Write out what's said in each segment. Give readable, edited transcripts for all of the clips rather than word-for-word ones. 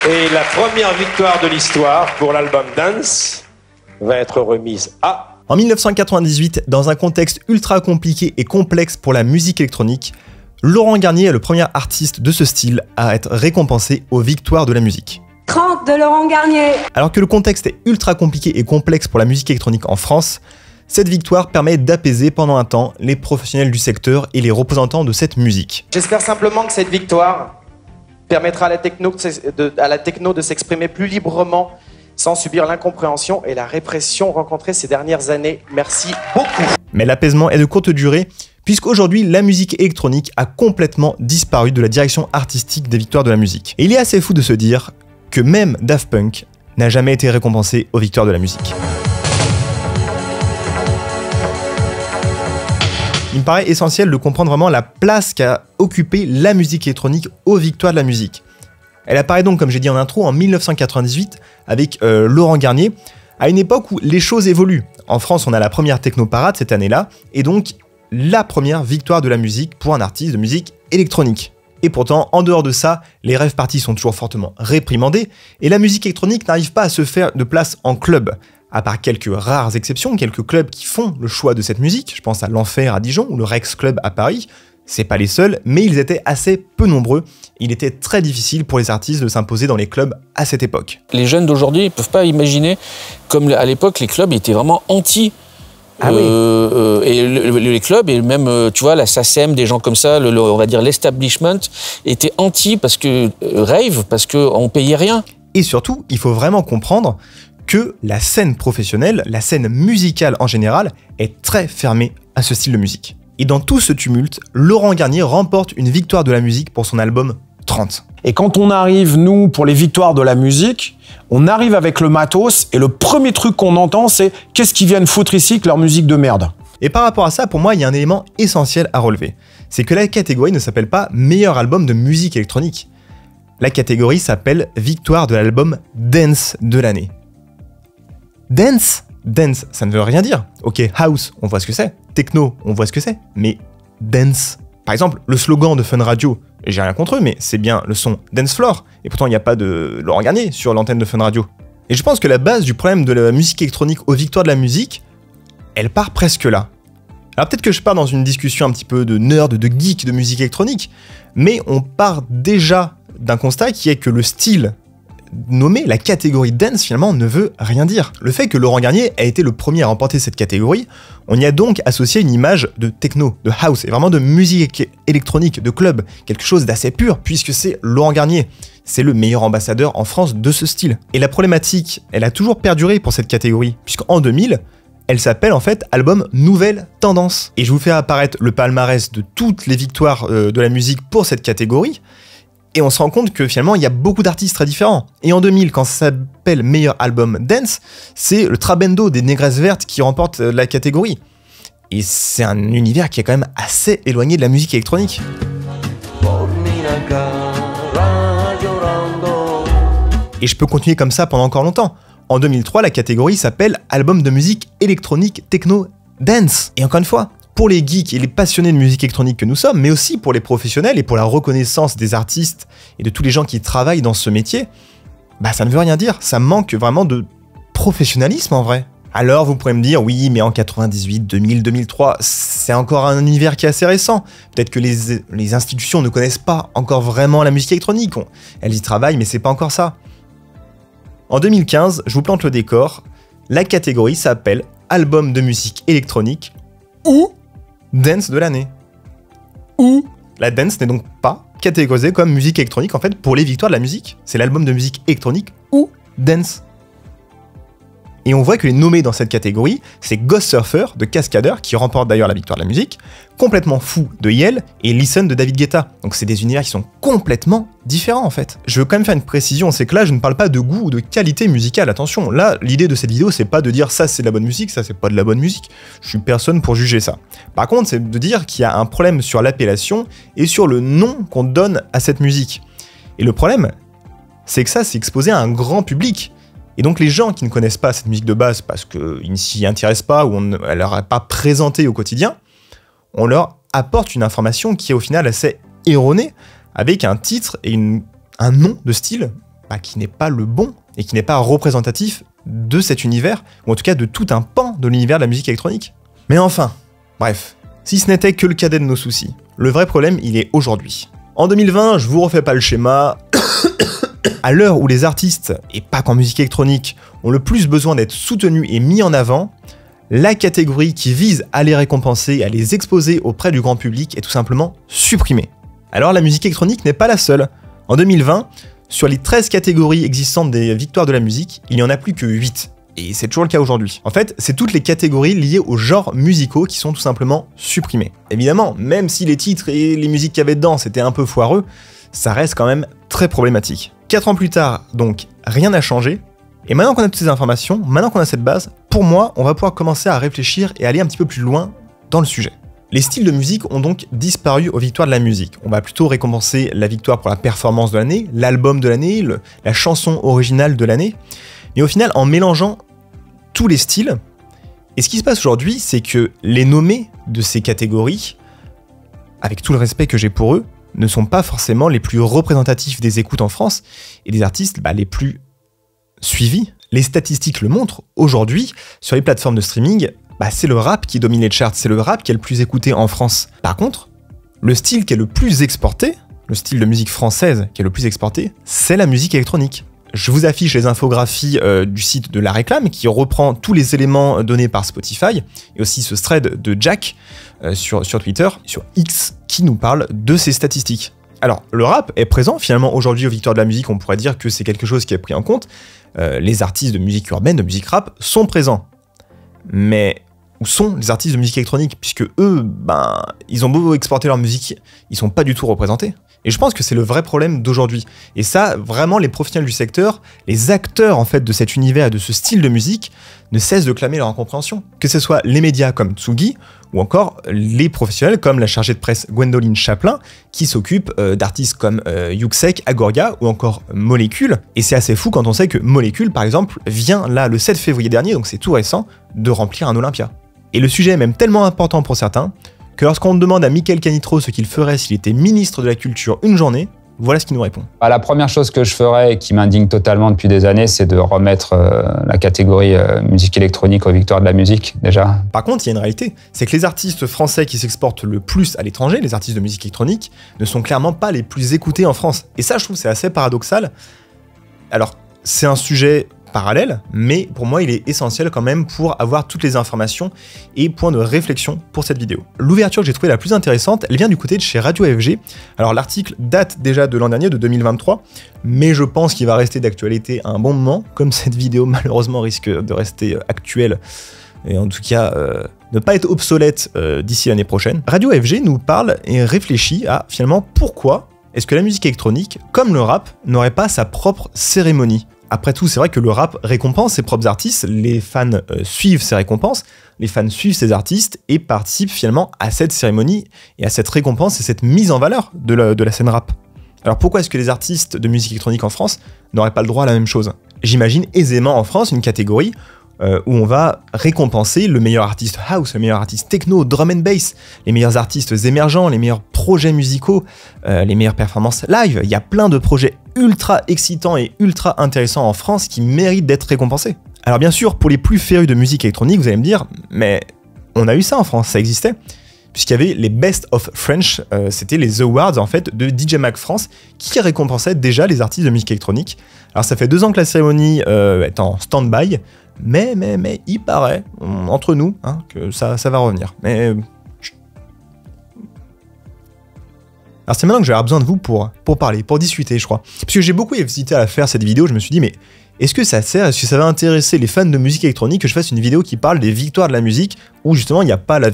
Et la première victoire de l'histoire pour l'album Dance va être remise à... En 1998, dans un contexte ultra compliqué et complexe pour la musique électronique, Laurent Garnier est le premier artiste de ce style à être récompensé aux victoires de la musique. 30 de Laurent Garnier. Alors que le contexte est ultra compliqué et complexe pour la musique électronique en France, cette victoire permet d'apaiser pendant un temps les professionnels du secteur et les représentants de cette musique. J'espère simplement que cette victoire permettra à la techno de s'exprimer plus librement sans subir l'incompréhension et la répression rencontrées ces dernières années. Merci beaucoup. Mais l'apaisement est de courte durée, puisqu'aujourd'hui la musique électronique a complètement disparu de la direction artistique des victoires de la musique. Et il est assez fou de se dire que même Daft Punk n'a jamais été récompensé aux victoires de la musique. Il me paraît essentiel de comprendre vraiment la place qu'a occupée la musique électronique aux victoires de la musique. Elle apparaît donc, comme j'ai dit en intro, en 1998 avec Laurent Garnier, à une époque où les choses évoluent. En France, on a la première technoparade cette année-là, et donc la première victoire de la musique pour un artiste de musique électronique. Et pourtant, en dehors de ça, les rave parties sont toujours fortement réprimandées, et la musique électronique n'arrive pas à se faire de place en club. À part quelques rares exceptions, quelques clubs qui font le choix de cette musique, je pense à l'Enfer à Dijon ou le Rex Club à Paris, c'est pas les seuls, mais ils étaient assez peu nombreux. Il était très difficile pour les artistes de s'imposer dans les clubs à cette époque. Les jeunes d'aujourd'hui ne peuvent pas imaginer, comme à l'époque, les clubs étaient vraiment anti. Ah oui. Et les clubs, et même, tu vois, la SACEM, des gens comme ça, on va dire l'establishment, étaient anti parce que rave, parce qu'on payait rien. Et surtout, il faut vraiment comprendre que la scène professionnelle, la scène musicale en général, est très fermée à ce style de musique. Et dans tout ce tumulte, Laurent Garnier remporte une victoire de la musique pour son album 30. Et quand on arrive, nous, pour les victoires de la musique, on arrive avec le matos et le premier truc qu'on entend, c'est « qu'est-ce qu'ils viennent foutre ici que leur musique de merde ?» Et par rapport à ça, pour moi, il y a un élément essentiel à relever. C'est que la catégorie ne s'appelle pas « meilleur album de musique électronique ». La catégorie s'appelle « victoire de l'album Dance de l'année ». Dance, ça ne veut rien dire. Ok, house, on voit ce que c'est. Techno, on voit ce que c'est. Mais dance. Par exemple, le slogan de Fun Radio, j'ai rien contre eux, mais c'est bien le son Dance Floor. Et pourtant, il n'y a pas de Laurent Garnier sur l'antenne de Fun Radio. Et je pense que la base du problème de la musique électronique aux victoires de la musique, elle part presque là. Alors peut-être que je pars dans une discussion un petit peu de nerd, de geek de musique électronique, mais on part déjà d'un constat qui est que le style nommé, la catégorie dance, finalement, ne veut rien dire. Le fait que Laurent Garnier a été le premier à remporter cette catégorie, on y a donc associé une image de techno, de house, et vraiment de musique électronique, de club, quelque chose d'assez pur, puisque c'est Laurent Garnier. C'est le meilleur ambassadeur en France de ce style. Et la problématique, elle a toujours perduré pour cette catégorie, puisqu'en 2000, elle s'appelle en fait album Nouvelle Tendance. Et je vous fais apparaître le palmarès de toutes les victoires de la musique pour cette catégorie, et on se rend compte que finalement, il y a beaucoup d'artistes très différents. Et en 2000, quand ça s'appelle Meilleur Album Dance, c'est le Trabendo des Négresses Vertes qui remporte la catégorie. Et c'est un univers qui est quand même assez éloigné de la musique électronique. Et je peux continuer comme ça pendant encore longtemps. En 2003, la catégorie s'appelle Album de musique électronique techno dance. Et encore une fois, pour les geeks et les passionnés de musique électronique que nous sommes, mais aussi pour les professionnels et pour la reconnaissance des artistes et de tous les gens qui travaillent dans ce métier, bah ça ne veut rien dire, ça manque vraiment de professionnalisme en vrai. Alors vous pourrez me dire, oui, mais en 98, 2000, 2003, c'est encore un univers qui est assez récent. Peut-être que les institutions ne connaissent pas encore vraiment la musique électronique. Elles y travaillent, mais c'est pas encore ça. En 2015, je vous plante le décor, la catégorie s'appelle Album de musique électronique ou Dance de l'année. Ou la dance n'est donc pas catégorisée comme musique électronique en fait pour les victoires de la musique. C'est l'album de musique électronique ou dance. Et on voit que les nommés dans cette catégorie, c'est Ghost Surfer de Cascadeur, qui remporte d'ailleurs la victoire de la musique, Complètement Fou de Yel et Listen de David Guetta. Donc c'est des univers qui sont complètement différents en fait. Je veux quand même faire une précision, c'est que là je ne parle pas de goût ou de qualité musicale, attention. Là, l'idée de cette vidéo, c'est pas de dire ça c'est de la bonne musique, ça c'est pas de la bonne musique. Je suis personne pour juger ça. Par contre, c'est de dire qu'il y a un problème sur l'appellation et sur le nom qu'on donne à cette musique. Et le problème, c'est que ça, c'est exposé à un grand public. Et donc les gens qui ne connaissent pas cette musique de base parce qu'ils ne s'y intéressent pas ou elle ne leur est pas présentée au quotidien, on leur apporte une information qui est au final assez erronée, avec un titre et un nom de style qui n'est pas le bon et qui n'est pas représentatif de cet univers, ou en tout cas de tout un pan de l'univers de la musique électronique. Mais enfin, bref, si ce n'était que le cadet de nos soucis, le vrai problème, il est aujourd'hui. En 2020, je vous refais pas le schéma, à l'heure où les artistes, et pas qu'en musique électronique, ont le plus besoin d'être soutenus et mis en avant, la catégorie qui vise à les récompenser, à les exposer auprès du grand public est tout simplement supprimée. Alors la musique électronique n'est pas la seule. En 2020, sur les 13 catégories existantes des victoires de la musique, il n'y en a plus que 8. Et c'est toujours le cas aujourd'hui. En fait, c'est toutes les catégories liées aux genres musicaux qui sont tout simplement supprimées. Évidemment, même si les titres et les musiques qu'il y avait dedans c'était un peu foireux, ça reste quand même très problématique. 4 ans plus tard, donc, rien n'a changé. Et maintenant qu'on a toutes ces informations, maintenant qu'on a cette base, pour moi, on va pouvoir commencer à réfléchir et aller un petit peu plus loin dans le sujet. Les styles de musique ont donc disparu aux victoires de la musique. On va plutôt récompenser la victoire pour la performance de l'année, l'album de l'année, la chanson originale de l'année. Mais au final, en mélangeant tous les styles, et ce qui se passe aujourd'hui, c'est que les nommés de ces catégories, avec tout le respect que j'ai pour eux, ne sont pas forcément les plus représentatifs des écoutes en France et des artistes les plus suivis. Les statistiques le montrent, aujourd'hui, sur les plateformes de streaming, c'est le rap qui domine les charts, c'est le rap qui est le plus écouté en France. Par contre, le style qui est le plus exporté, le style de musique française qui est le plus exporté, c'est la musique électronique. Je vous affiche les infographies du site de La Réclame qui reprend tous les éléments donnés par Spotify et aussi ce thread de Jack sur Twitter, sur X, qui nous parle de ces statistiques. Alors, le rap est présent finalement aujourd'hui aux victoires de la musique, on pourrait dire que c'est quelque chose qui est pris en compte. Les artistes de musique urbaine, de musique rap sont présents. Mais où sont les artistes de musique électronique? Puisque eux, ils ont beau exporter leur musique, ils sont pas du tout représentés. Et je pense que c'est le vrai problème d'aujourd'hui. Et ça, vraiment, les professionnels du secteur, les acteurs en fait de cet univers et de ce style de musique, ne cessent de clamer leur incompréhension. Que ce soit les médias comme Tsugi, ou encore les professionnels comme la chargée de presse Gwendoline Chaplin, qui s'occupe d'artistes comme Yuxek, Agoria, ou encore Molécule. Et c'est assez fou quand on sait que Molécule, par exemple, vient là le 7 février dernier, donc c'est tout récent, de remplir un Olympia. Et le sujet est même tellement important pour certains, que lorsqu'on demande à Michael Canitro ce qu'il ferait s'il était ministre de la Culture une journée, voilà ce qu'il nous répond. La première chose que je ferais, et qui m'indigne totalement depuis des années, c'est de remettre la catégorie musique électronique aux victoires de la musique, déjà. Par contre, il y a une réalité, c'est que les artistes français qui s'exportent le plus à l'étranger, les artistes de musique électronique, ne sont clairement pas les plus écoutés en France. Et ça, je trouve, c'est assez paradoxal. Alors, c'est un sujet parallèle, mais pour moi il est essentiel quand même pour avoir toutes les informations et points de réflexion pour cette vidéo. L'ouverture que j'ai trouvée la plus intéressante, elle vient du côté de chez Radio FG. Alors l'article date déjà de l'an dernier, de 2023, mais je pense qu'il va rester d'actualité à un bon moment, comme cette vidéo malheureusement risque de rester actuelle, et en tout cas ne pas être obsolète d'ici l'année prochaine. Radio FG nous parle et réfléchit à finalement pourquoi est-ce que la musique électronique, comme le rap, n'aurait pas sa propre cérémonie. Après tout, c'est vrai que le rap récompense ses propres artistes, les fans suivent ces récompenses, les fans suivent ces artistes et participent finalement à cette cérémonie et à cette récompense et cette mise en valeur de la scène rap. Alors pourquoi est-ce que les artistes de musique électronique en France n'auraient pas le droit à la même chose? J'imagine aisément en France une catégorie où on va récompenser le meilleur artiste house, le meilleur artiste techno, drum and bass, les meilleurs artistes émergents, les meilleurs projets musicaux, les meilleures performances live. Il y a plein de projets ultra excitants et ultra intéressants en France qui méritent d'être récompensés. Alors bien sûr, pour les plus férus de musique électronique, vous allez me dire, mais on a eu ça en France, ça existait. Puisqu'il y avait les Best of French, c'était les awards en fait de DJ Mag France qui récompensaient déjà les artistes de musique électronique. Alors ça fait 2 ans que la cérémonie est en stand-by, mais il paraît, entre nous, que ça va revenir. Mais alors c'est maintenant que je vais avoir besoin de vous pour parler, pour discuter, je crois. Parce que j'ai beaucoup hésité à faire cette vidéo, je me suis dit, mais est-ce que ça sert, est-ce que ça va intéresser les fans de musique électronique que je fasse une vidéo qui parle des victoires de la musique, où justement il n'y a pas la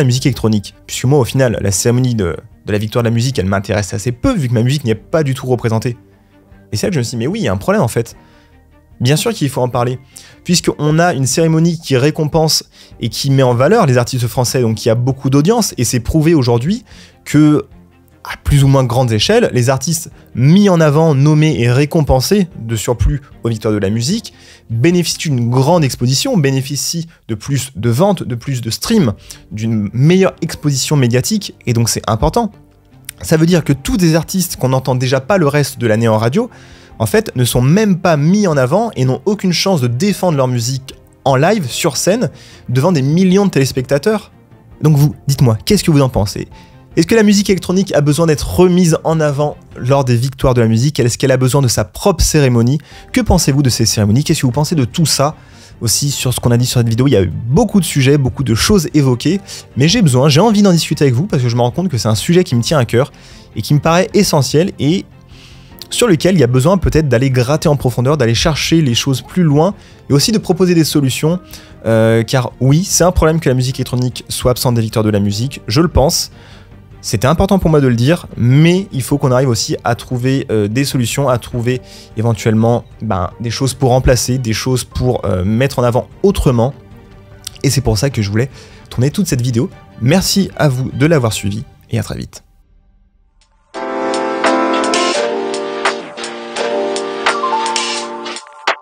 musique électronique? Puisque moi, au final, la cérémonie de la victoire de la musique, elle m'intéresse assez peu, vu que ma musique n'est pas du tout représentée. Et c'est là que je me suis dit, mais oui, il y a un problème en fait. Bien sûr qu'il faut en parler, puisqu'on a une cérémonie qui récompense et qui met en valeur les artistes français, donc il y a beaucoup d'audience, et c'est prouvé aujourd'hui que, à plus ou moins grandes échelles, les artistes mis en avant, nommés et récompensés de surplus aux victoires de la musique bénéficient d'une grande exposition, bénéficient de plus de ventes, de plus de streams, d'une meilleure exposition médiatique, et donc c'est important. Ça veut dire que tous des artistes qu'on n'entend déjà pas le reste de l'année en radio en fait, ne sont même pas mis en avant et n'ont aucune chance de défendre leur musique en live, sur scène, devant des millions de téléspectateurs. Donc vous, dites-moi, qu'est-ce que vous en pensez? Est-ce que la musique électronique a besoin d'être remise en avant lors des victoires de la musique? Est-ce qu'elle a besoin de sa propre cérémonie? Que pensez-vous de ces cérémonies? Qu'est-ce que vous pensez de tout ça? Aussi, sur ce qu'on a dit sur cette vidéo, il y a eu beaucoup de sujets, beaucoup de choses évoquées, mais j'ai envie d'en discuter avec vous parce que je me rends compte que c'est un sujet qui me tient à cœur et qui me paraît essentiel et sur lequel il y a besoin peut-être d'aller gratter en profondeur, d'aller chercher les choses plus loin et aussi de proposer des solutions, car oui, c'est un problème que la musique électronique soit absente des victoires de la musique, je le pense. C'était important pour moi de le dire, mais il faut qu'on arrive aussi à trouver des solutions, à trouver éventuellement des choses pour remplacer, des choses pour mettre en avant autrement. Et c'est pour ça que je voulais tourner toute cette vidéo. Merci à vous de l'avoir suivi et à très vite.